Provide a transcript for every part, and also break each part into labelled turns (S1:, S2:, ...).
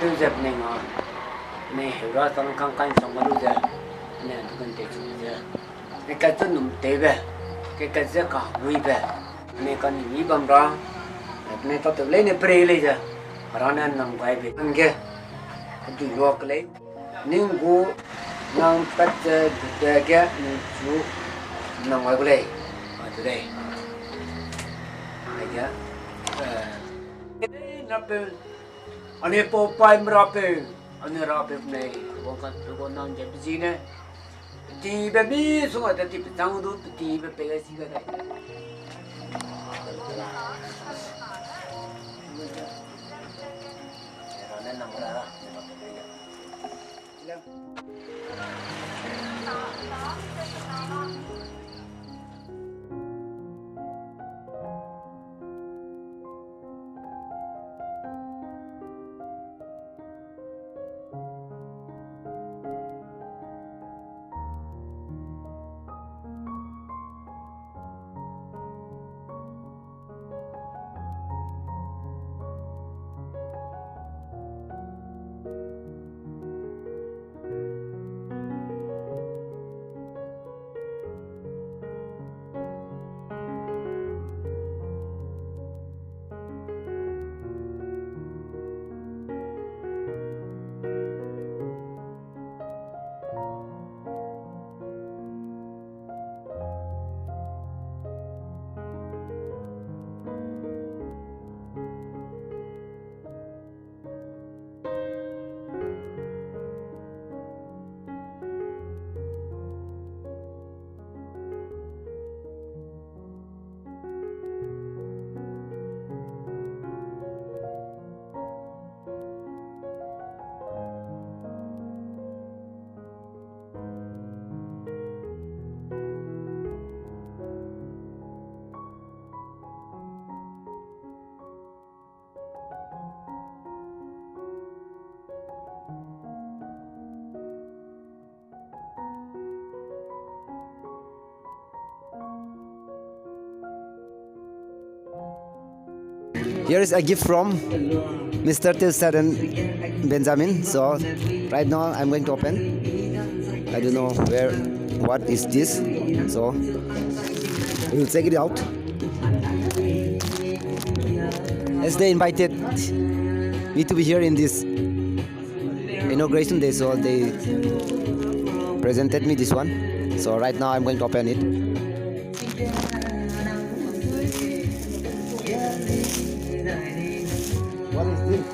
S1: tu dẹp này ngọ này hiểu ra tao không canh xong mà lúc giờ này tụi con để chủ giờ cái chân nụm tế về cái rất cả vui về này con nghĩ bằng đó này tao tự lấy này pre lấy giờ rồi nên nằm quay về ăn kia cái tụi luộc lấy nhưng cô nằm bắt kia chú nằm ngoài đây ở từ đây này chứ nape ane popai merape ane rape nei bukan nang jadi sini ti baby semua tadi petang tu ti baby sih kan kerana nang berara
S2: Here is a gift from Mr. Tilsad and Benjamin. So right now I'm going to open. I don't know what is this. So we will check it out. As they invited me to be here in this inauguration day, so they presented me this one. So right now I'm going to open it. What is this?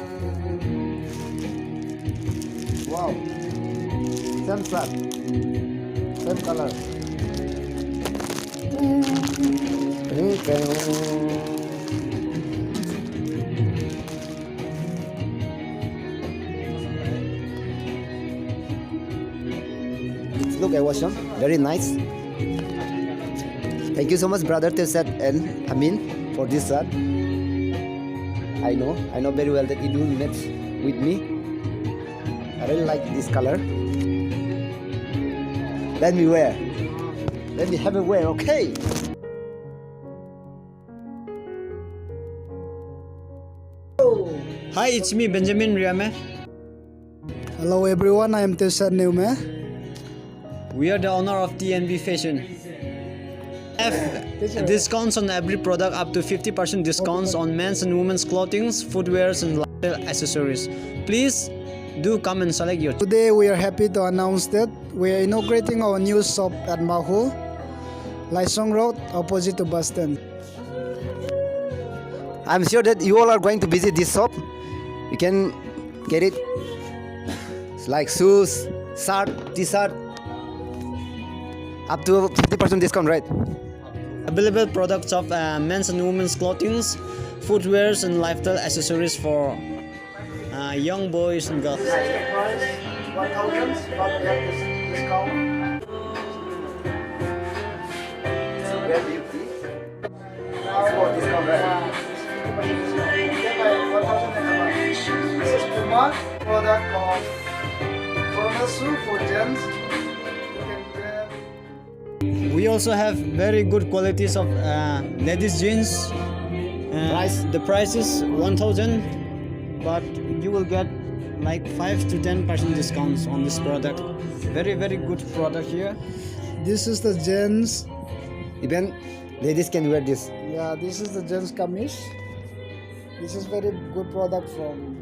S2: Wow. Same shirt. Same color. Look, I was very nice. Thank you so much, brother Tilsad and Amin, for this shirt. I know very well that it will match with me. I really like this color. Let me wear. Let me have a wear, okay?
S3: Hi, it's me, Benjamin Riame.
S4: Hello everyone, I am Tilsad Neume.
S3: We are the owner of TNB Fashion. Have discounts on every product, up to 50% discounts on men's and women's clothing, footwear and lifestyle accessories. Please do come and select your.
S4: Today we are happy to announce that we are inaugurating our new shop at Mahur, Laisong Road, opposite to bus stand.
S2: I'm sure that you all are going to visit this shop. You can get it. It's like shoes, shirt, t-shirt, up to 50% discount, right?
S3: Available products of men's and women's clothing, footwear and lifestyle accessories for young boys and girls.
S4: Price 1,000, but we have this discount.
S2: So where do you please?
S4: For discount, right? This is Puma product of formal shoe for gents. You can grab.
S3: We also have very good qualities of ladies jeans.
S2: Price?
S3: The price is 1,000, but you will get like 5 to 10% discounts on this product. Very good product here.
S4: This is the gents.
S2: Even ladies can wear this.
S4: Yeah, this is the gents kameez. This is very good product from.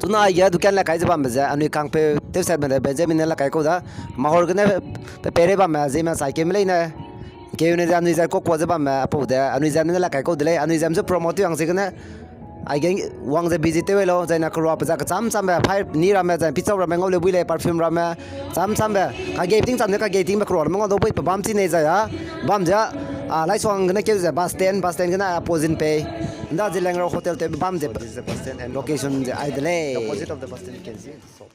S2: Tuna ya dukan la kai jabam baza anu kang pe te side mena Benjamin la kai ko da Mahur gane pe pere ba ma zema sai ke mlei na ke ne jam ni jar ko ko jabam ma apu da anu jam ne la kai ko dele anu jam se promote yang se gane I gang wang the vegetable lo zaina ko pa za ka cham ba phai ni ra ma za pichau ra ma ngol le bui le perfume ra ma cham ba ka ge ting cham ne ka ge ting ba kro ma ngol do bui pa bam chi ne za ya bam ja lai song gane ke za bus stand gana opposite pe nda jilang ro hotel te bam je bus stand and location je I delay opposite of the bus stand you can see so